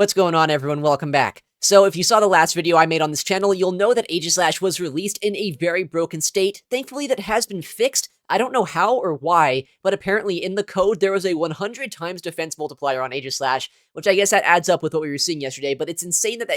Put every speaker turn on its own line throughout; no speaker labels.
What's going on, everyone? Welcome back. So, if you saw the last video I made on this channel, you'll know that Aegislash was released in a very broken state. Thankfully, that has been fixed. I don't know how or why, but apparently in the code, there was a 100 times defense multiplier on Aegislash, which I guess that adds up with what we were seeing yesterday, but it's insane that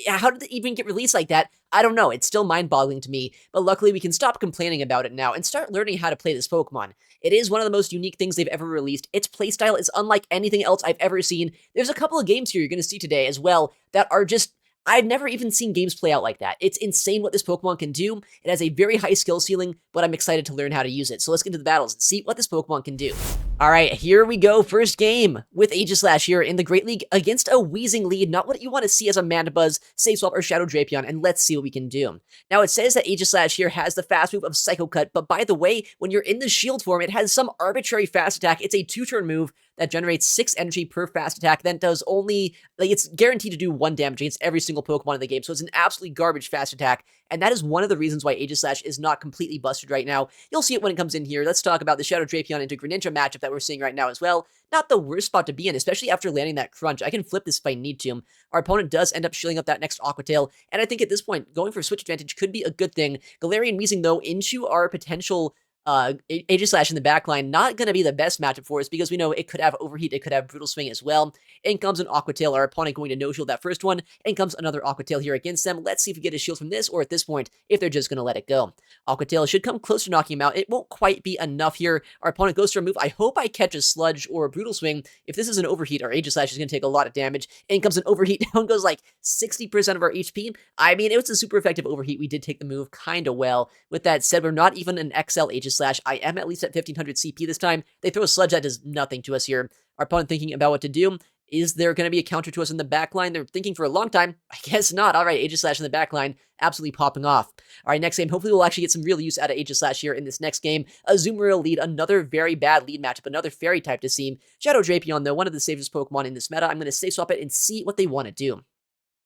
how did it even get released like that? I don't know. It's still mind-boggling to me, but luckily we can stop complaining about it now and start learning how to play this Pokemon. It is one of the most unique things they've ever released. Its playstyle is unlike anything else I've ever seen. There's a couple of games here you're going to see today as well that are just I've never even seen games play out like that. It's insane what this Pokemon can do. It has a very high skill ceiling, but I'm excited to learn how to use it. So let's get into the battles and see what this Pokemon can do. All right, here we go. First game with Aegislash here in the Great League against a Wheezing lead. Not what you want to see as a Mandibuzz, Safe Swap, or Shadow Drapion, and let's see what we can do. Now, it says that Aegislash here has the fast move of Psycho Cut, but by the way, when you're in the shield form, it has some arbitrary fast attack. It's a 2-turn move that generates 6 energy per fast attack, then does only, it's guaranteed to do 1 damage against every single Pokemon in the game, so it's an absolutely garbage fast attack, and that is one of the reasons why Aegislash is not completely busted right now. You'll see it when it comes in here. Let's talk about the Shadow Drapion into Greninja matchup that we're seeing right now as well. Not the worst spot to be in, especially after landing that crunch. I can flip this if I need to. Our opponent does end up shielding up that next Aqua Tail, and I think at this point, going for switch advantage could be a good thing. Galarian Weezing, though, into our potential Aegislash in the backline, not going to be the best matchup for us because we know it could have Overheat, it could have Brutal Swing as well. In comes an Aqua Tail, our opponent going to no-shield that first one. In comes another Aqua Tail here against them. Let's see if we get a shield from this, or at this point, if they're just going to let it go. Aqua Tail should come close to knocking him out. It won't quite be enough here. Our opponent goes for a move. I hope I catch a Sludge or a Brutal Swing. If this is an Overheat, our Aegislash is going to take a lot of damage. In comes an Overheat. Down goes like 60% of our HP. I mean, it was a super effective Overheat. We did take the move kind of well. With that said, we're not even an XL Aegislash. I am at least at 1500 CP this time. They throw a Sludge that does nothing to us here. Our opponent thinking about what to do. Is there going to be a counter to us in the back line? They're thinking for a long time. I guess not. All right, Aegislash in the back line, absolutely popping off. All right, next game. Hopefully we'll actually get some real use out of Aegislash here in this next game. A Azumarill lead, another very bad lead matchup, another fairy type to seem. Shadow Drapion, though, one of the safest Pokemon in this meta. I'm going to safe swap it and see what they want to do.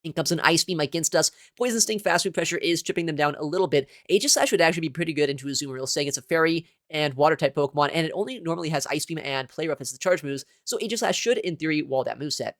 In comes an Ice Beam against us. Poison Sting, Fast Food Pressure is chipping them down a little bit. Aegislash would actually be pretty good into Azumarill, saying it's a Fairy and Water-type Pokemon, and it only normally has Ice Beam and Play Rough as the charge moves, so Aegislash should, in theory, wall that moveset.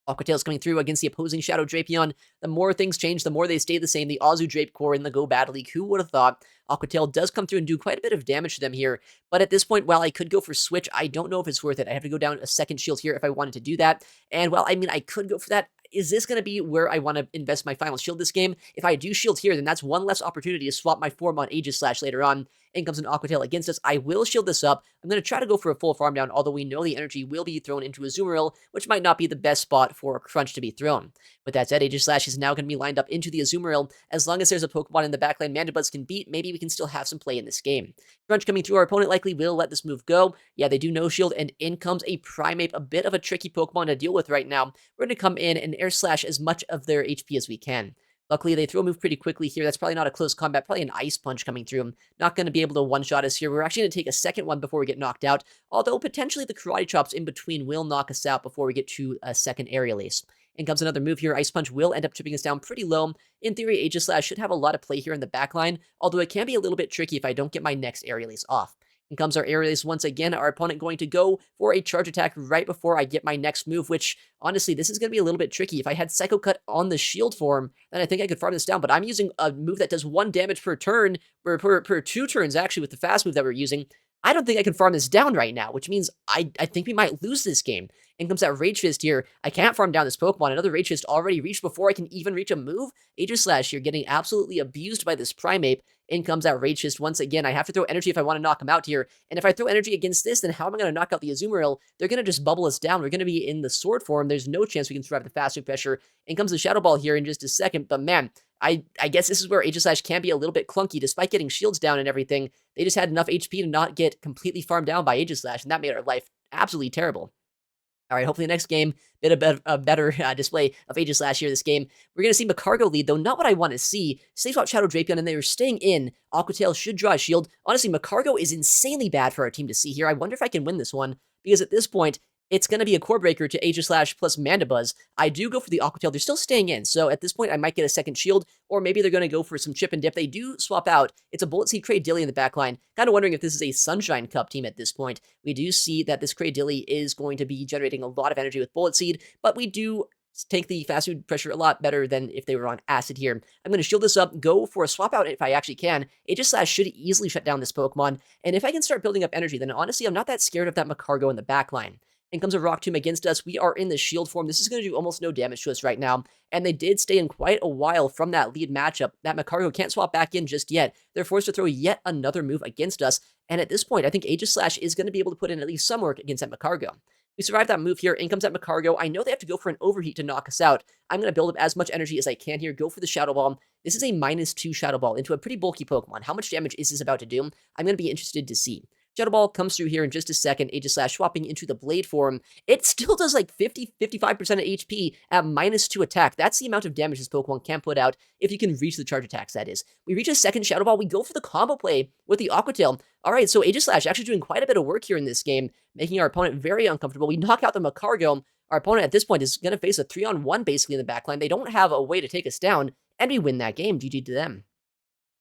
Aqua Tail's coming through against the opposing Shadow Drapion. The more things change, the more they stay the same. The Azu Drape Core in the Go Battle League. Who would have thought? Aqua Tail does come through and do quite a bit of damage to them here. But at this point, while I could go for Switch, I don't know if it's worth it. I have to go down a second shield here if I wanted to do that. And while, I mean, I could go for that. Is this going to be where I want to invest my final shield this game? If I do shield here, then that's one less opportunity to swap my form on Aegislash later on. In comes an Aqua Tail against us. I will shield this up. I'm going to try to go for a full farm down, although we know the energy will be thrown into Azumarill, which might not be the best spot for a crunch to be thrown. With that said, Aegislash is now going to be lined up into the Azumarill. As long as there's a Pokemon in the backline Mandibuzz can beat, maybe we can still have some play in this game. Crunch coming through, our opponent likely will let this move go. Yeah, they do no shield, and in comes a Primeape, a bit of a tricky Pokemon to deal with right now. We're going to come in and Air Slash as much of their HP as we can. Luckily, they throw a move pretty quickly here. That's probably not a close combat, probably an Ice Punch coming through. Not going to be able to one-shot us here. We're actually going to take a second one before we get knocked out, although potentially the Karate Chops in between will knock us out before we get to a second Aerial Ace. In comes another move here. Ice Punch will end up chipping us down pretty low. In theory, Aegislash should have a lot of play here in the backline, although it can be a little bit tricky if I don't get my next Aerial Ace off. In comes our Aerial Ace once again. Our opponent going to go for a charge attack right before I get my next move, which, honestly, this is going to be a little bit tricky. If I had Psycho Cut on the shield form, then I think I could farm this down, but I'm using a move that does 1 damage per turn, or per 2 turns, actually, with the fast move that we're using. I don't think I can farm this down right now, which means I think we might lose this game. In comes that Rage Fist here. I can't farm down this Pokemon. Another Rage Fist already reached before I can even reach a move. Aegislash here getting absolutely abused by this Primeape. In comes that Rage Fist once again. I have to throw energy if I want to knock him out here. And if I throw energy against this, then how am I going to knock out the Azumarill? They're going to just bubble us down. We're going to be in the sword form. There's no chance we can survive the fast food pressure. In comes the Shadow Ball here in just a second. But man, I guess this is where Aegislash can be a little bit clunky. Despite getting shields down and everything, they just had enough HP to not get completely farmed down by Aegislash, and that made our life absolutely terrible. All right, hopefully next game, a better display of Aegislash here this game. We're going to see Macargo lead, though not what I want to see. Safe Swap Shadow Drapion, and they were staying in. Aqua Tail should draw a shield. Honestly, Macargo is insanely bad for our team to see here. I wonder if I can win this one, because at this point, it's going to be a core breaker to Aegislash plus Mandibuzz. I do go for the Aqua Tail. They're still staying in, so at this point, I might get a second shield, or maybe they're going to go for some chip and dip. They do swap out. It's a Bullet Seed Cradilly in the back line. Kind of wondering if this is a Sunshine Cup team at this point. We do see that this Cradilly is going to be generating a lot of energy with Bullet Seed, but we do tank the fast food pressure a lot better than if they were on acid here. I'm going to shield this up, go for a swap out if I actually can. Aegislash should easily shut down this Pokemon, and if I can start building up energy, then honestly, I'm not that scared of that Macargo in the backline. In comes a Rock Tomb against us. We are in the shield form. This is going to do almost no damage to us right now, and they did stay in quite a while from that lead matchup. That Macargo can't swap back in just yet. They're forced to throw yet another move against us, and at this point, I think Aegislash is going to be able to put in at least some work against that Macargo. We survive that move here. In comes that Macargo. I know they have to go for an overheat to knock us out. I'm going to build up as much energy as I can here. Go for the Shadow Ball. This is a -2 Shadow Ball into a pretty bulky Pokemon. How much damage is this about to do? I'm going to be interested to see. Shadow Ball comes through here in just a second. Aegislash swapping into the Blade form. It still does like 50-55% of HP at -2 attack. That's the amount of damage this Pokemon can put out if you can reach the charge attacks, that is. We reach a second Shadow Ball. We go for the combo play with the Aqua Tail. All right, so Aegislash actually doing quite a bit of work here in this game, making our opponent very uncomfortable. We knock out the Macargo. Our opponent at this point is going to face a 3-on-1 basically in the backline. They don't have a way to take us down, and we win that game. GG to them.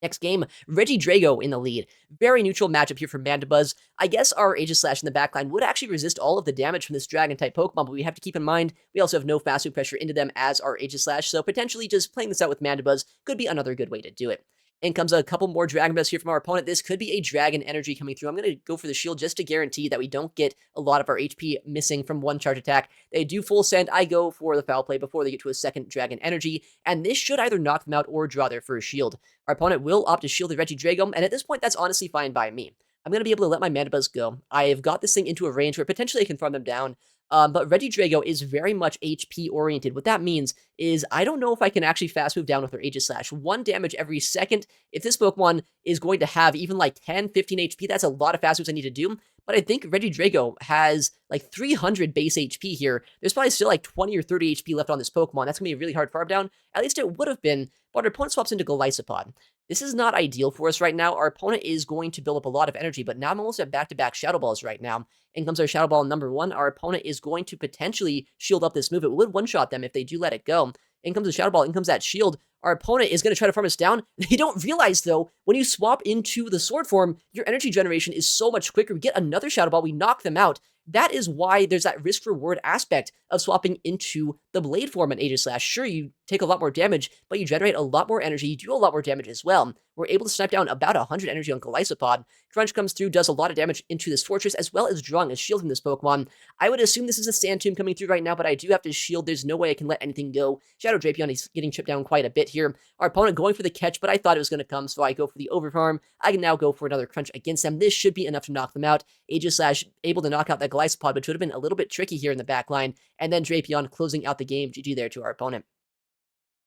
Next game, Regidrago in the lead. Very neutral matchup here for Mandibuzz. I guess our Aegislash in the backline would actually resist all of the damage from this Dragon-type Pokemon, but we have to keep in mind, we also have no fast food pressure into them as our Aegislash, so potentially just playing this out with Mandibuzz could be another good way to do it. In comes a couple more Dragon Breaths here from our opponent. This could be a Dragon Energy coming through. I'm going to go for the shield just to guarantee that we don't get a lot of our HP missing from one charge attack. They do full send. I go for the Foul Play before they get to a second Dragon Energy, and this should either knock them out or draw their first shield. Our opponent will opt to shield the Regidrago, and at this point, that's honestly fine by me. I'm going to be able to let my Mandibuzz go. I have got this thing into a range where potentially I can farm them down. But Regidrago is very much HP oriented. What that means is I don't know if I can actually fast move down with her Aegislash. 1 damage every second. If this Pokemon is going to have even like 10, 15 HP, that's a lot of fast moves I need to do. But I think Regidrago has like 300 base HP here. There's probably still like 20 or 30 HP left on this Pokemon. That's going to be a really hard farm down. At least it would have been, but our opponent swaps into Golisopod. This is not ideal for us right now. Our opponent is going to build up a lot of energy, but now I'm almost at back-to-back Shadow Balls right now. In comes our Shadow Ball number 1. Our opponent is going to potentially shield up this move. It would one-shot them if they do let it go. In comes the Shadow Ball. In comes that shield. Our opponent is going to try to farm us down. They don't realize, though, when you swap into the Sword form, your energy generation is so much quicker. We get another Shadow Ball. We knock them out. That is why there's that risk-reward aspect of swapping into the Blade form in Aegislash. Sure, you take a lot more damage, but you generate a lot more energy. You do a lot more damage as well. We're able to snipe down about 100 energy on Golisopod. Crunch comes through, does a lot of damage into this fortress, as well as drawing a shield from this Pokemon. I would assume this is a Sand Tomb coming through right now, but I do have to shield. There's no way I can let anything go. Shadow Drapion is getting chipped down quite a bit here. Our opponent going for the catch, but I thought it was going to come, so I go for the overfarm. I can now go for another Crunch against them. This should be enough to knock them out. Aegislash able to knock out that Golisopod, which would have been a little bit tricky here in the back line, and then Drapion closing out the game. GG there to our opponent.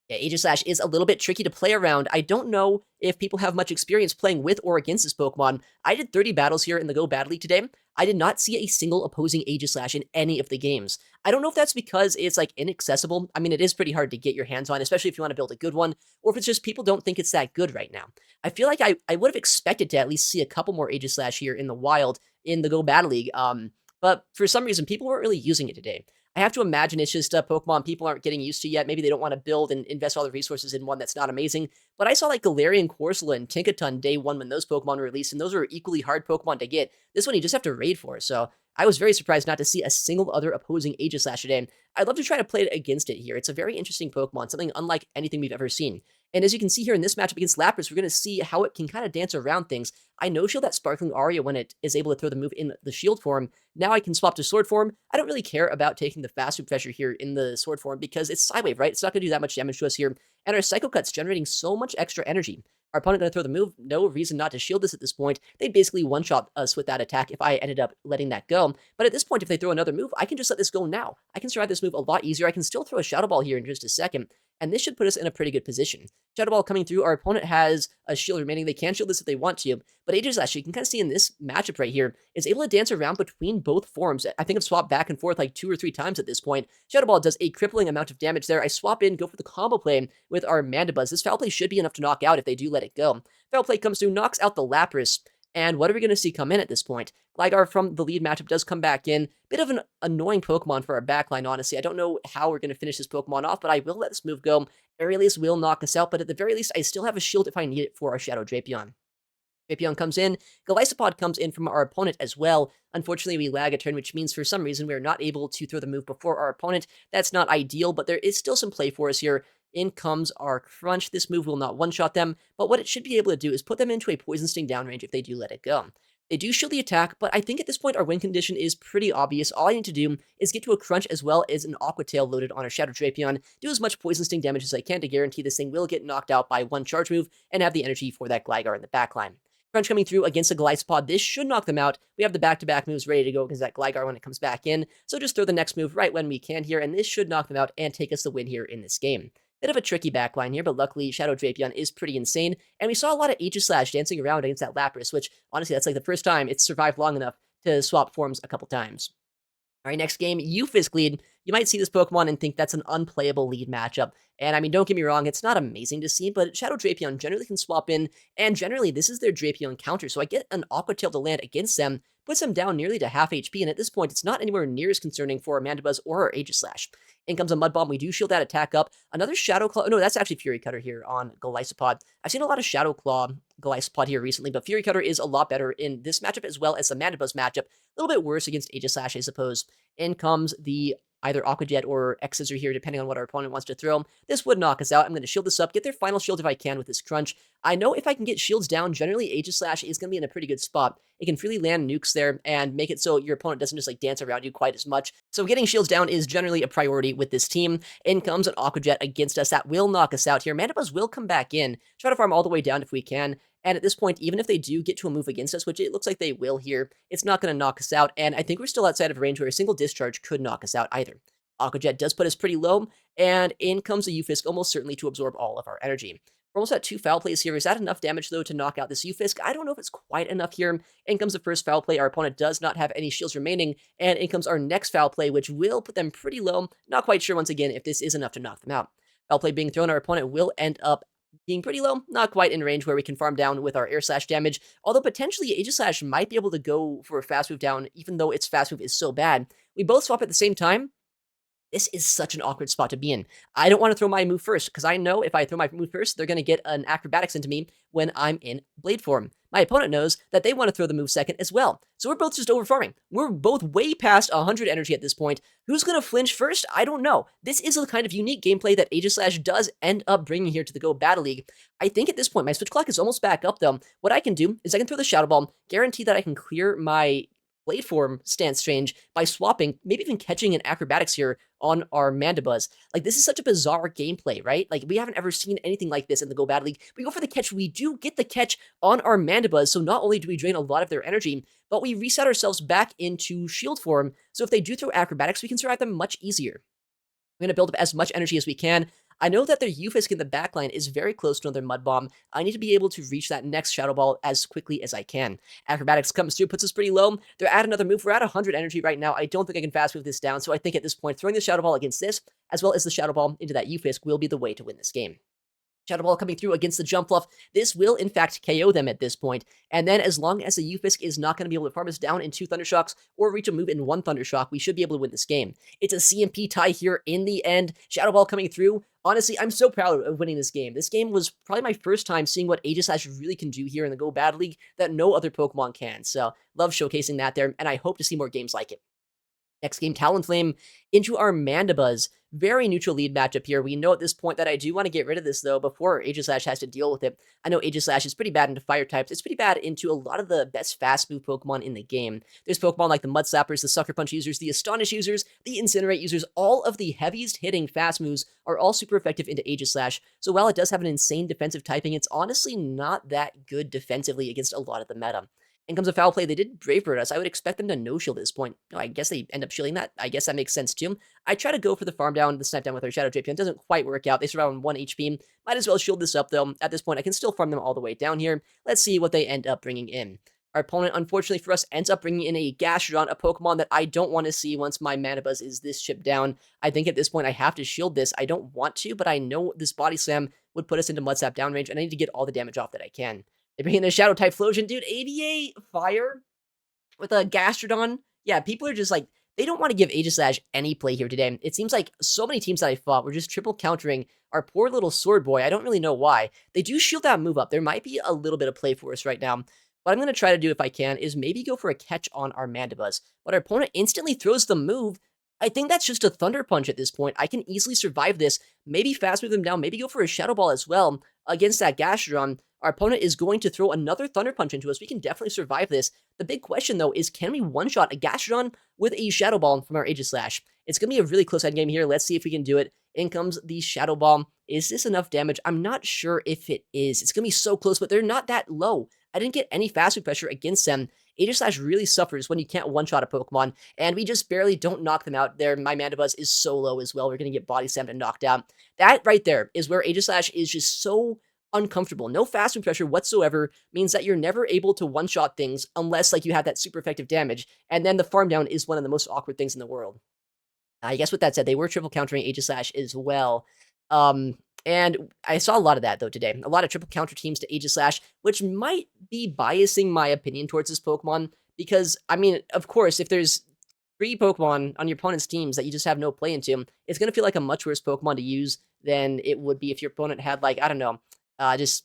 Yeah, Aegislash is a little bit tricky to play around. I don't know if people have much experience playing with or against this Pokemon. I did 30 battles here in the Go Battle League today. I did not see a single opposing Aegislash in any of the games. I don't know if that's because it's like inaccessible. I mean, it is pretty hard to get your hands on, especially if you want to build a good one, or if it's just people don't think it's that good right now. I feel like I would have expected to at least see a couple more Aegislash here in the wild in the Go Battle League, but for some reason, people weren't really using it today. I have to imagine it's just a Pokemon people aren't getting used to yet. Maybe they don't want to build and invest all the resources in one that's not amazing. But I saw like Galarian, Corsola, and Tinkaton day 1 when those Pokemon were released, and those were equally hard Pokemon to get. This one you just have to raid for. So I was very surprised not to see a single other opposing Aegislash today. I'd love to try to play it against it here. It's a very interesting Pokemon, something unlike anything we've ever seen. And as you can see here in this matchup against Lapras, we're going to see how it can kind of dance around things. I no-shield that Sparkling Aria when it is able to throw the move in the shield form. Now I can swap to Sword form. I don't really care about taking the fast food pressure here in the Sword form because it's Psywave, right? It's not going to do that much damage to us here. And our Psycho Cut's generating so much extra energy. Our opponent going to throw the move. No reason not to shield this at this point. They basically one-shot us with that attack if I ended up letting that go. But at this point, if they throw another move, I can just let this go now. I can survive this move a lot easier. I can still throw a Shadow Ball here in just a second. And this should put us in a pretty good position. Shadow Ball coming through. Our opponent has a shield remaining. They can shield this if they want to. But Aegislash, you can kind of see in this matchup right here, is able to dance around between both forms. I think I've swapped back and forth like 2 or 3 times at this point. Shadow Ball does a crippling amount of damage there. I swap in, go for the combo play with our Mandibuzz. This Foul Play should be enough to knock out if they do let it go. Foul Play comes through, knocks out the Lapras. And what are we going to see come in at this point? Gligar from the lead matchup does come back in. Bit of an annoying Pokemon for our backline, honestly. I don't know how we're going to finish this Pokemon off, but I will let this move go. Aegislash will knock us out, but at the very least, I still have a shield if I need it for our Shadow Drapion. Drapion comes in, Golisopod comes in from our opponent as well. Unfortunately, we lag a turn, which means for some reason we are not able to throw the move before our opponent. That's not ideal, but there is still some play for us here. In comes our Crunch. This move will not one-shot them, but what it should be able to do is put them into a Poison Sting downrange if they do let it go. They do shield the attack, but I think at this point our win condition is pretty obvious. All I need to do is get to a Crunch as well as an Aqua Tail loaded on our Shadow Drapion, do as much Poison Sting damage as I can to guarantee this thing will get knocked out by one charge move and have the energy for that Gligar in the backline. Crunch coming through against a Golisopod. This should knock them out. We have the back-to-back moves ready to go against that Gligar when it comes back in, so just throw the next move right when we can here, and this should knock them out and take us the win here in this game. Bit of a tricky backline here, but luckily Shadow Drapion is pretty insane, and we saw a lot of Aegislash dancing around against that Lapras, which, honestly, that's like the first time it's survived long enough to swap forms a couple times. All right, next game, Eufisk lead. You might see this Pokemon and think that's an unplayable lead matchup. And I mean, don't get me wrong, it's not amazing to see, but Shadow Drapion generally can swap in, and generally this is their Drapion counter, so I get an Aqua Tail to land against them, puts them down nearly to half HP, and at this point, it's not anywhere near as concerning for our Mandibuzz or our Aegislash. In comes a Mud Bomb, we do shield that attack up. Another Shadow Claw, no, that's actually Fury Cutter here on Golisopod. I've seen a lot of Shadow Claw Golisopod here recently, but Fury Cutter is a lot better in this matchup as well as the Mandibuzz matchup. A little bit worse against Aegislash, I suppose. In comes the either Aqua Jet or X Scissor here, depending on what our opponent wants to throw. This would knock us out. I'm going to shield this up, get their final shield if I can with this Crunch. I know if I can get shields down, generally Aegislash is going to be in a pretty good spot. It can freely land nukes there and make it so your opponent doesn't just like dance around you quite as much. So getting shields down is generally a priority with this team. In comes an Aqua Jet against us. That will knock us out here. Mandibuzz will come back in. Try to farm all the way down if we can. And at this point, even if they do get to a move against us, which it looks like they will here, it's not going to knock us out. And I think we're still outside of a range where a single discharge could knock us out either. Aqua Jet does put us pretty low, and in comes a Eufisk almost certainly to absorb all of our energy. We're almost at 2 foul plays here. Is that enough damage, though, to knock out this Eufisk? I don't know if it's quite enough here. In comes the first foul play. Our opponent does not have any shields remaining, and in comes our next foul play, which will put them pretty low. Not quite sure, once again, if this is enough to knock them out. Foul play being thrown, our opponent will end up being pretty low, not quite in range where we can farm down with our Air Slash damage, although potentially Aegislash might be able to go for a fast move down, even though its fast move is so bad. We both swap at the same time. This is such an awkward spot to be in. I don't want to throw my move first, because I know if I throw my move first, they're going to get an Acrobatics into me when I'm in Blade form. My opponent knows that they want to throw the move second as well. So we're both just over-farming. We're both way past 100 energy at this point. Who's going to flinch first? I don't know. This is a kind of unique gameplay that Aegislash does end up bringing here to the Go Battle League. I think at this point, my switch clock is almost back up, though. What I can do is I can throw the Shadow Ball, guarantee that I can clear my Blade form stance change by swapping, maybe even catching an Acrobatics here on our Mandibuzz. Like, this is such a bizarre gameplay, right? Like, we haven't ever seen anything like this in the Go Battle League. We go for the catch. We do get the catch on our Mandibuzz, so not only do we drain a lot of their energy, but we reset ourselves back into shield form, so if they do throw Acrobatics, we can survive them much easier. We're going to build up as much energy as we can. I know that their Eufisk in the backline is very close to another Mud Bomb. I need to be able to reach that next Shadow Ball as quickly as I can. Acrobatics comes through, puts us pretty low. They're at another move. We're at 100 energy right now. I don't think I can fast move this down, so I think at this point, throwing the Shadow Ball against this, as well as the Shadow Ball into that Eufisk, will be the way to win this game. Shadow Ball coming through against the Jump Fluff. This will, in fact, KO them at this point. And then, as long as the Eufisk is not going to be able to farm us down in 2 Thunder Shocks or reach a move in 1 Thunder Shock, we should be able to win this game. It's a CMP tie here in the end. Shadow Ball coming through. Honestly, I'm so proud of winning this game. This game was probably my first time seeing what Aegislash really can do here in the Go Battle League that no other Pokemon can. So, love showcasing that there, and I hope to see more games like it. Next game, Talonflame into our Mandibuzz. Very neutral lead matchup here. We know at this point that I do want to get rid of this, though, before Aegislash has to deal with it. I know Aegislash is pretty bad into fire types. It's pretty bad into a lot of the best fast move Pokemon in the game. There's Pokemon like the Mud Slappers, the Sucker Punch users, the Astonish users, the Incinerate users. All of the heaviest hitting fast moves are all super effective into Aegislash. So while it does have an insane defensive typing, it's honestly not that good defensively against a lot of the meta. In comes a foul play. They did Brave Bird us. I would expect them to no-shield at this point. No, I guess they end up shielding that. I guess that makes sense too. I try to go for the farm down, the snipe down with our Shadow Drapion. It doesn't quite work out. They survive on 1 HP. Might as well shield this up though. At this point, I can still farm them all the way down here. Let's see what they end up bringing in. Our opponent, unfortunately for us, ends up bringing in a Gastrodon, a Pokemon that I don't want to see once my Mandibuzz is this chipped down. I think at this point I have to shield this. I don't want to, but I know this Body Slam would put us into Mud Slap downrange, and I need to get all the damage off that I can. They bring in a Shadow type Flosion. Dude, ABA Fire with a Gastrodon. Yeah, people are just like, they don't want to give Aegislash any play here today. It seems like so many teams that I fought were just triple countering our poor little sword boy. I don't really know why. They do shield that move up. There might be a little bit of play for us right now. What I'm going to try to do if I can is maybe go for a catch on our Mandibuzz. But our opponent instantly throws the move. I think that's just a Thunder Punch at this point. I can easily survive this. Maybe fast move them down. Maybe go for a Shadow Ball as well against that Gastrodon. Our opponent is going to throw another Thunder Punch into us. We can definitely survive this. The big question, though, is can we one-shot a Gastrodon with a Shadow Ball from our Aegislash? It's going to be a really close endgame here. Let's see if we can do it. In comes the Shadow Ball. Is this enough damage? I'm not sure if it is. It's going to be so close, but they're not that low. I didn't get any fast move pressure against them. Aegislash really suffers when you can't one-shot a Pokemon, and we just barely don't knock them out there. My Mandibuzz is so low as well. We're going to get body slammed and knocked out. That right there is where Aegislash is just so uncomfortable. No fast move pressure whatsoever means that you're never able to one-shot things unless like you have that super effective damage, and then the farm down is one of the most awkward things in the world. I guess with that said, they were triple countering Aegislash as well. And I saw a lot of that, though, today. A lot of triple counter teams to Aegislash, which might be biasing my opinion towards this Pokemon. Because, I mean, of course, if there's 3 Pokemon on your opponent's teams that you just have no play into, it's going to feel like a much worse Pokemon to use than it would be if your opponent had, like, I don't know, just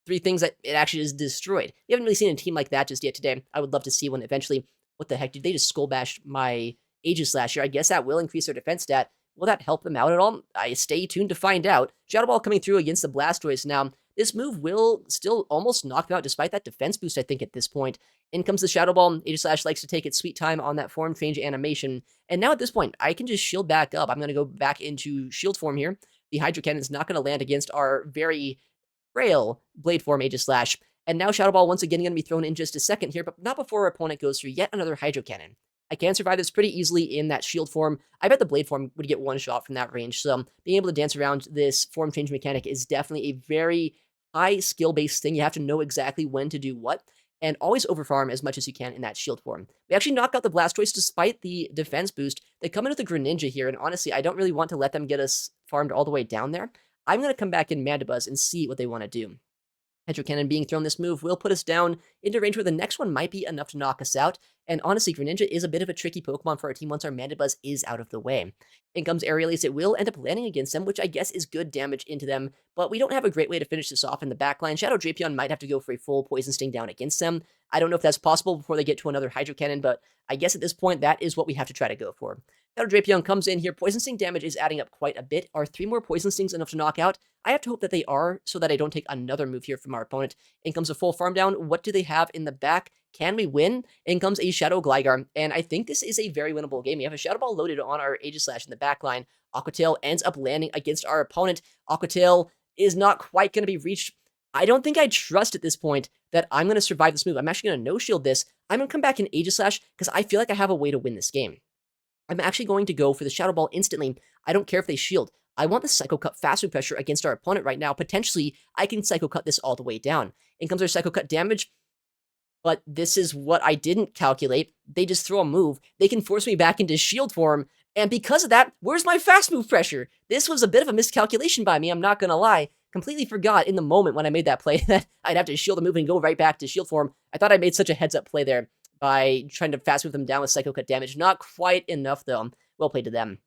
3 things that it actually is destroyed. We haven't really seen a team like that just yet today. I would love to see one eventually. What the heck, did they just Skull Bash my Aegislash here? I guess that will increase their defense stat. Will that help them out at all? I stay tuned to find out. Shadow Ball coming through against the Blastoise. Now, this move will still almost knock them out despite that defense boost, I think, at this point. In comes the Shadow Ball. Aegislash likes to take its sweet time on that form change animation. And now at this point, I can just shield back up. I'm going to go back into shield form here. The Hydro Cannon is not going to land against our very frail Blade form Aegislash. And now Shadow Ball once again going to be thrown in just a second here, but not before our opponent goes through yet another Hydro Cannon. I can survive this pretty easily in that shield form. I bet the Blade form would get one shot from that range, so being able to dance around this form change mechanic is definitely a very high skill-based thing. You have to know exactly when to do what, and always overfarm as much as you can in that shield form. We actually knock out the Blastoise despite the defense boost. They come in with a Greninja here, and honestly, I don't really want to let them get us farmed all the way down there. I'm going to come back in Mandibuzz and see what they want to do. Hydro Cannon being thrown this move will put us down into range where the next one might be enough to knock us out. And honestly, Greninja is a bit of a tricky Pokemon for our team once our Mandibuzz is out of the way. In comes Aegislash. It will end up landing against them, which I guess is good damage into them, but we don't have a great way to finish this off in the backline. Shadow Drapion might have to go for a full Poison Sting down against them. I don't know if that's possible before they get to another Hydro Cannon, but I guess at this point, that is what we have to try to go for. Shadow Drapion comes in here. Poison Sting damage is adding up quite a bit. Are 3 more Poison Stings enough to knock out? I have to hope that they are, so that I don't take another move here from our opponent. In comes a full farm down. What do they have in the back? Can we win? In comes a Shadow Gligar, and I think this is a very winnable game. We have a Shadow Ball loaded on our Aegislash in the back line. Aqua Tail ends up landing against our opponent. Aqua Tail is not quite going to be reached. I don't think I trust at this point that I'm going to survive this move. I'm actually going to no-shield this. I'm going to come back in Aegislash because I feel like I have a way to win this game. I'm actually going to go for the Shadow Ball instantly. I don't care if they shield. I want the Psycho Cut fast move pressure against our opponent right now. Potentially, I can Psycho Cut this all the way down. In comes our Psycho Cut damage, but this is what I didn't calculate. They just throw a move. They can force me back into shield form, and because of that, where's my fast move pressure? This was a bit of a miscalculation by me, I'm not gonna lie. Completely forgot in the moment when I made that play that I'd have to shield the move and go right back to shield form. I thought I made such a heads-up play there by trying to fast move them down with Psycho Cut damage. Not quite enough, though. Well played to them.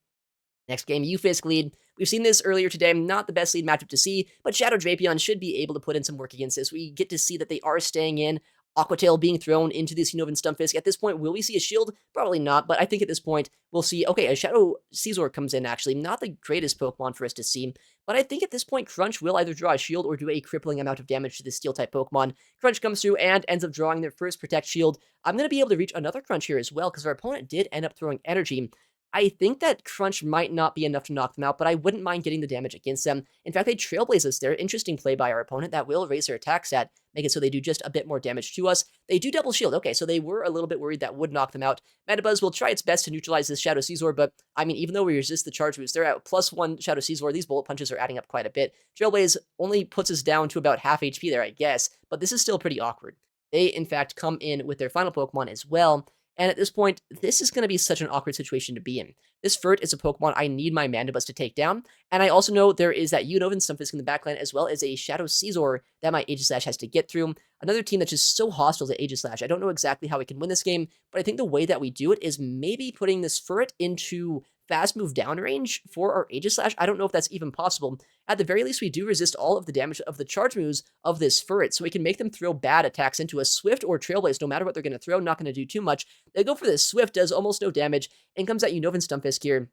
Next game, Eufisk lead. We've seen this earlier today. Not the best lead matchup to see, but Shadow Drapion should be able to put in some work against this. We get to see that they are staying in. Aqua Tail being thrown into this Unova and Stunfisk. At this point, will we see a shield? Probably not, but I think at this point, we'll see, okay, a Shadow Scizor comes in, actually. Not the greatest Pokemon for us to see, but I think at this point, Crunch will either draw a shield or do a crippling amount of damage to this Steel-type Pokemon. Crunch comes through and ends up drawing their first Protect Shield. I'm going to be able to reach another Crunch here as well, because our opponent did end up throwing Energy. I think that Crunch might not be enough to knock them out, but I wouldn't mind getting the damage against them. In fact, they Trailblaze us there. Interesting play by our opponent. That will raise their attack stat, make it so they do just a bit more damage to us. They do double shield. Okay, so they were a little bit worried that would knock them out. Mandibuzz will try its best to neutralize this Shadow Scizor, but, I mean, even though we resist the charge boost, they're at +1 Shadow Scizor. These bullet punches are adding up quite a bit. Trailblaze only puts us down to about half HP there, I guess, but this is still pretty awkward. They, in fact, come in with their final Pokemon as well. And at this point, this is going to be such an awkward situation to be in. This Furt is a Pokemon I need my Mandibuzz to take down, and I also know there is that Unova and Stunfisk in the backline, as well as a Shadow Caesar that my Aegislash has to get through. Another team that's just so hostile to Aegislash. I don't know exactly how we can win this game, but I think the way that we do it is maybe putting this Furt into fast move down range for our Aegislash. I don't know if that's even possible. At the very least, we do resist all of the damage of the charge moves of this Furret, so we can make them throw bad attacks into a Swift or Trailblaze, no matter what they're going to throw. Not going to do too much. They go for this Swift, does almost no damage, and comes at Unova and Stunfisk here.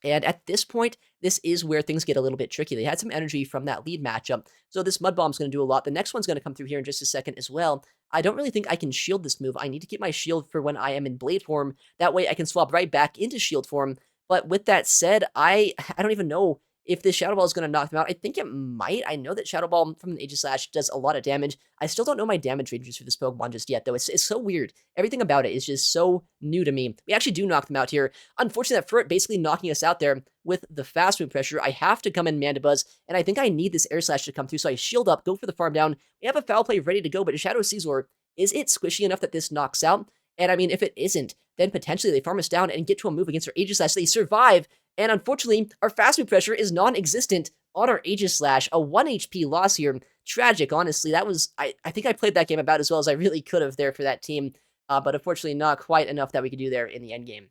And at this point, this is where things get a little bit tricky. They had some energy from that lead matchup, so this Mud Bomb's going to do a lot. The next one's going to come through here in just a second as well. I don't really think I can shield this move. I need to keep my shield for when I am in Blade form. That way I can swap right back into shield form. But with that said, I don't even know if this Shadow Ball is going to knock them out. I think it might. I know that Shadow Ball from the Aegislash does a lot of damage. I still don't know my damage ranges for this Pokemon just yet, though. It's so weird. Everything about it is just so new to me. We actually do knock them out here. Unfortunately, that Furret basically knocking us out there with the fast move pressure. I have to come in Mandibuzz, and I think I need this Air Slash to come through, so I shield up, go for the farm down. We have a Foul Play ready to go, but Shadow Caesar, is it squishy enough that this knocks out? And I mean, if it isn't, then potentially they farm us down and get to a move against our Aegislash. They survive, and unfortunately, our fast move pressure is non-existent on our Aegislash. A 1 HP loss here. Tragic, honestly. That was, I think I played that game about as well as I really could have there for that team, but unfortunately not quite enough that we could do there in the end game.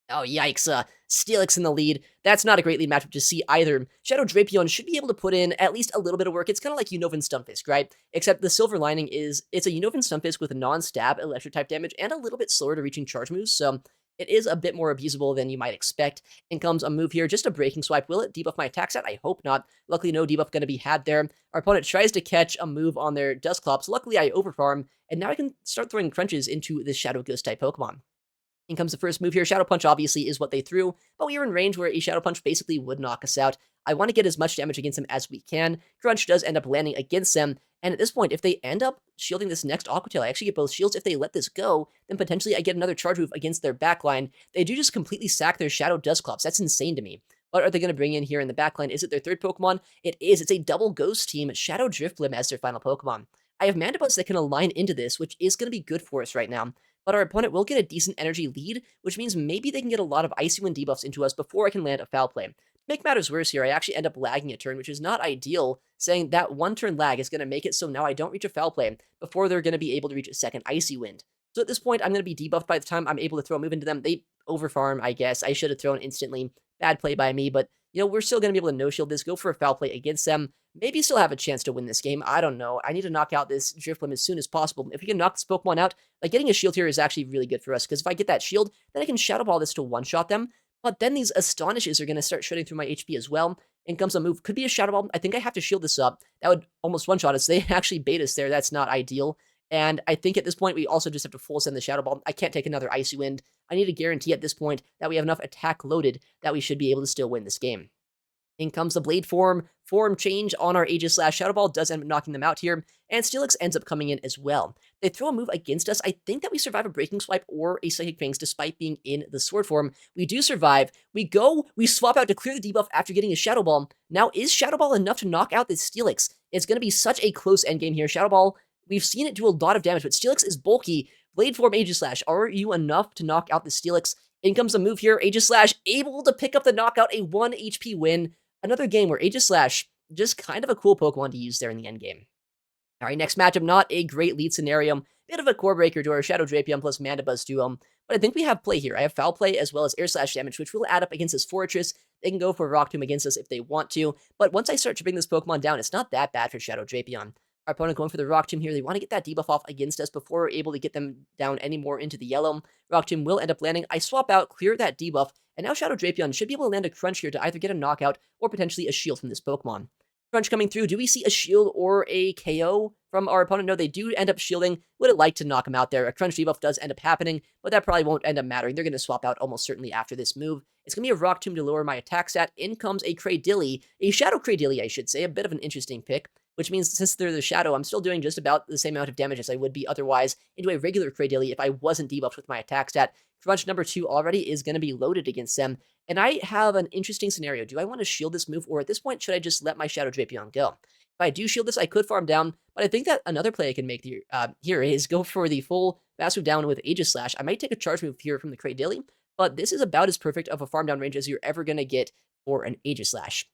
Oh, yikes. Steelix in the lead. That's not a great lead matchup to see either. Shadow Drapion should be able to put in at least a little bit of work. It's kind of like Unova and Stunfisk, right? Except the silver lining is it's a Unova and Stunfisk with non-stab electric-type damage and a little bit slower to reaching charge moves, so it is a bit more abusable than you might expect. In comes a move here, just a Breaking Swipe. Will it debuff my attack stat? I hope not. Luckily, no debuff going to be had there. Our opponent tries to catch a move on their Dusclops. Luckily, I overfarm, and now I can start throwing crunches into this Shadow Ghost-type Pokemon. In comes the first move here. Shadow Punch obviously is what they threw, but we were in range where a Shadow Punch basically would knock us out. I want to get as much damage against them as we can. Crunch does end up landing against them, and at this point, if they end up shielding this next Aqua Tail, I actually get both shields. If they let this go, then potentially I get another charge move against their backline. They do just completely sack their Shadow Dusclops. That's insane to me. What are they going to bring in here in the backline? Is it their third Pokemon? It is. It's a double Ghost team. Shadow Drifblim as their final Pokemon. I have Mandibuzz that can align into this, which is going to be good for us right now. But our opponent will get a decent energy lead, which means maybe they can get a lot of Icy Wind debuffs into us before I can land a Foul Play. To make matters worse here, I actually end up lagging a turn, which is not ideal, saying that one turn lag is going to make it so now I don't reach a Foul Play before they're going to be able to reach a second Icy Wind. So at this point, I'm going to be debuffed by the time I'm able to throw a move into them. They overfarm, I guess. I should have thrown instantly. Bad play by me, but we're still going to be able to no-shield this, go for a Foul Play against them. Maybe still have a chance to win this game. I don't know. I need to knock out this Drifblim as soon as possible. If we can knock this Pokemon out, like getting a shield here is actually really good for us, because if I get that shield, then I can Shadow Ball this to one-shot them. But then these Astonishes are going to start shredding through my HP as well. In comes a move. Could be a Shadow Ball. I think I have to shield this up. That would almost one-shot us. They actually bait us there. That's not ideal. And I think at this point, we also just have to full send the Shadow Ball. I can't take another Icy Wind. I need to guarantee at this point that we have enough attack loaded that we should be able to still win this game. In comes the Blade form change on our Aegislash. Shadow Ball does end up knocking them out here, and Steelix ends up coming in as well. They throw a move against us. I think that we survive a Breaking Swipe or a Psychic Fangs despite being in the Sword form. We do survive. We swap out to clear the debuff after getting a Shadow Ball. Now, is Shadow Ball enough to knock out this Steelix? It's going to be such a close endgame here. Shadow Ball, we've seen it do a lot of damage, but Steelix is bulky. Blade form Aegislash, are you enough to knock out the Steelix? In comes a move here. Aegislash able to pick up the knockout, a 1 HP win. Another game where Aegislash, just kind of a cool Pokemon to use there in the end game. All right, next matchup, not a great lead scenario. Bit of a core breaker to our Shadow Drapion plus Mandibuzz duo, but I think we have play here. I have Foul Play as well as Air Slash damage, which will add up against this Fortress. They can go for Rock Tomb against us if they want to, but once I start chipping this Pokemon down, it's not that bad for Shadow Drapion. Our opponent going for the Rock Tomb here. They want to get that debuff off against us before we're able to get them down any more into the yellow. Rock Tomb will end up landing. I swap out, clear that debuff, and now Shadow Drapion should be able to land a Crunch here to either get a knockout or potentially a shield from this Pokemon. Crunch coming through. Do we see a shield or a KO from our opponent? No, they do end up shielding. Would it like to knock him out there? A Crunch debuff does end up happening, but that probably won't end up mattering. They're going to swap out almost certainly after this move. It's going to be a Rock Tomb to lower my attack stat. In comes a Cradilly, a Shadow Cradilly, I should say. A bit of an interesting pick, which means since they're the Shadow, I'm still doing just about the same amount of damage as I would be otherwise into a regular Cradilly if I wasn't debuffed with my attack stat. Crunch number 2 already is going to be loaded against them, and I have an interesting scenario. Do I want to shield this move, or at this point, should I just let my Shadow Drapion go? If I do shield this, I could farm down, but I think that another play I can make here is go for the full fast move down with Aegislash. I might take a charge move here from the Crate Daily, but this is about as perfect of a farm down range as you're ever going to get for an Aegislash.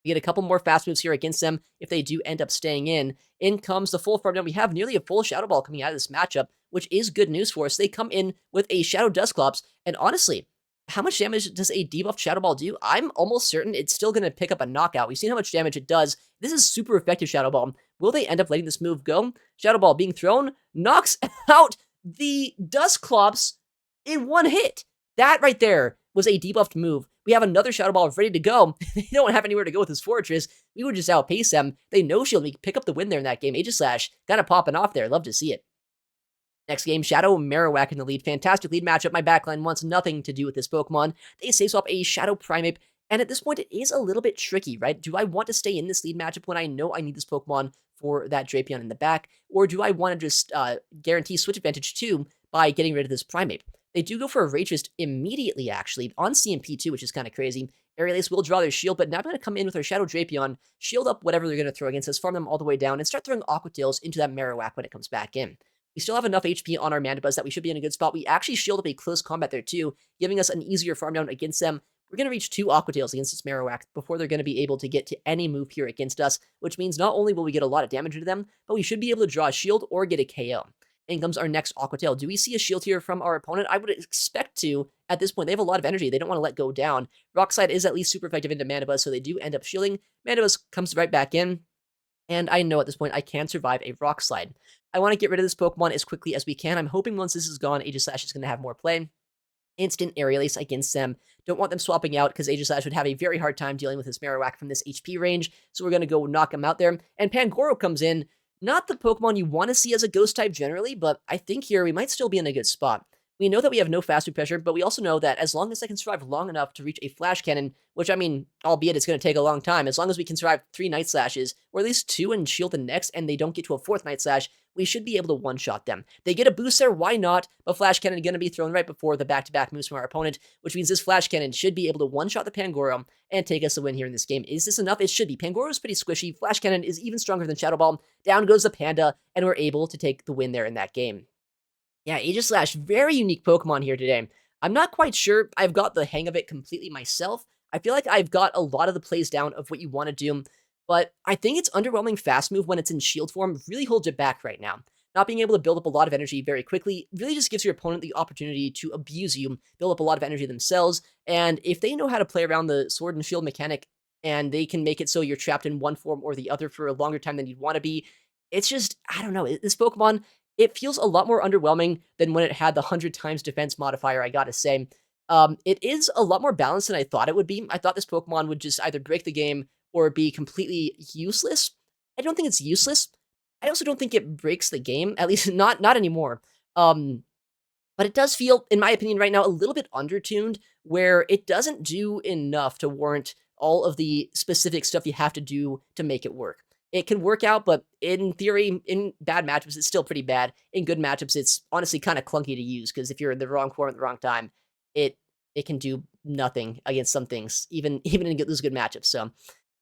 We get a couple more fast moves here against them if they do end up staying in. In comes the full farm down. We have nearly a full Shadow Ball coming out of this matchup, which is good news for us. They come in with a Shadow Dusclops, and honestly, how much damage does a debuffed Shadow Ball do? I'm almost certain it's still going to pick up a knockout. We've seen how much damage it does. This is super effective Shadow Ball. Will they end up letting this move go? Shadow Ball being thrown knocks out the Dusclops in one hit. That right there was a debuffed move. We have another Shadow Ball ready to go. They don't have anywhere to go with this Fortress. We would just outpace them. They no-shield. We pick up the win there in that game. Aegislash kind of popping off there. Love to see it. Next game, Shadow Marowak in the lead. Fantastic lead matchup. My backline wants nothing to do with this Pokemon. They save swap a Shadow Primeape, and at this point, it is a little bit tricky, right? Do I want to stay in this lead matchup when I know I need this Pokemon for that Drapion in the back, or do I want to just guarantee switch advantage too by getting rid of this Primeape? They do go for a Rage Fist immediately, actually, on CMP too, which is kind of crazy. Aegislash will draw their shield, but now I'm going to come in with our Shadow Drapion, shield up whatever they're going to throw against us, farm them all the way down, and start throwing Aqua Tails into that Marowak when it comes back in. We still have enough HP on our Mandibuzz that we should be in a good spot. We actually shield up a close combat there too, giving us an easier farm down against them. We're going to reach 2 Aqua Tails against this Marowak before they're going to be able to get to any move here against us, which means not only will we get a lot of damage into them, but we should be able to draw a shield or get a KO. In comes our next Aqua Tail. Do we see a shield here from our opponent? I would expect to at this point. They have a lot of energy. They don't want to let go down. Rock Slide is at least super effective into Mandibuzz, so they do end up shielding. Mandibuzz comes right back in, and I know at this point I can survive a Rock Slide. I want to get rid of this Pokemon as quickly as we can. I'm hoping once this is gone, Aegislash is going to have more play. Instant Aegislash against them. Don't want them swapping out because Aegislash would have a very hard time dealing with his Marowak from this HP range, so we're going to go knock him out there. And Pangoro comes in. Not the Pokemon you want to see as a Ghost type generally, but I think here we might still be in a good spot. We know that we have no fast move pressure, but we also know that as long as I can survive long enough to reach a Flash Cannon, which I mean, albeit it's going to take a long time, as long as we can survive 3 Night Slashes, or at least 2 and shield the next, and they don't get to a 4th Night Slash, we should be able to one-shot them. They get a boost there, why not? But Flash Cannon going to be thrown right before the back-to-back moves from our opponent, which means this Flash Cannon should be able to one-shot the Pangoro and take us a win here in this game. Is this enough? It should be. Pangoro is pretty squishy. Flash Cannon is even stronger than Shadow Ball. Down goes the Panda, and we're able to take the win there in that game. Yeah, Aegislash, very unique Pokemon here today. I'm not quite sure I've got the hang of it completely myself. I feel like I've got a lot of the plays down of what you want to do, but I think its underwhelming fast move when it's in shield form really holds it back right now. Not being able to build up a lot of energy very quickly really just gives your opponent the opportunity to abuse you, build up a lot of energy themselves, and if they know how to play around the sword and shield mechanic, and they can make it so you're trapped in one form or the other for a longer time than you'd want to be, it's just, I don't know, this Pokemon, it feels a lot more underwhelming than when it had the 100 times defense modifier, I gotta say. It is a lot more balanced than I thought it would be. I thought this Pokemon would just either break the game or be completely useless. I don't think it's useless. I also don't think it breaks the game, at least not anymore. But it does feel, in my opinion right now, a little bit undertuned, where it doesn't do enough to warrant all of the specific stuff you have to do to make it work. It can work out, but in theory, in bad matchups, it's still pretty bad. In good matchups, it's honestly kind of clunky to use, because if you're in the wrong form at the wrong time, it can do nothing against some things, even in those good matchups. So,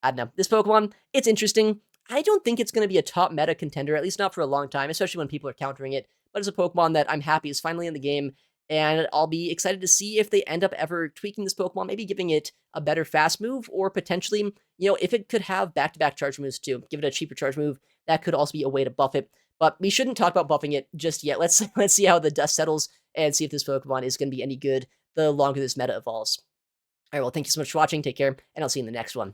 I don't know. This Pokemon, it's interesting. I don't think it's going to be a top meta contender, at least not for a long time, especially when people are countering it. But it's a Pokemon that I'm happy is finally in the game, and I'll be excited to see if they end up ever tweaking this Pokemon, maybe giving it a better fast move, or potentially, if it could have back-to-back charge moves too, give it a cheaper charge move, that could also be a way to buff it. But we shouldn't talk about buffing it just yet. Let's see how the dust settles and see if this Pokemon is going to be any good the longer this meta evolves. All right, well, thank you so much for watching. Take care, and I'll see you in the next one.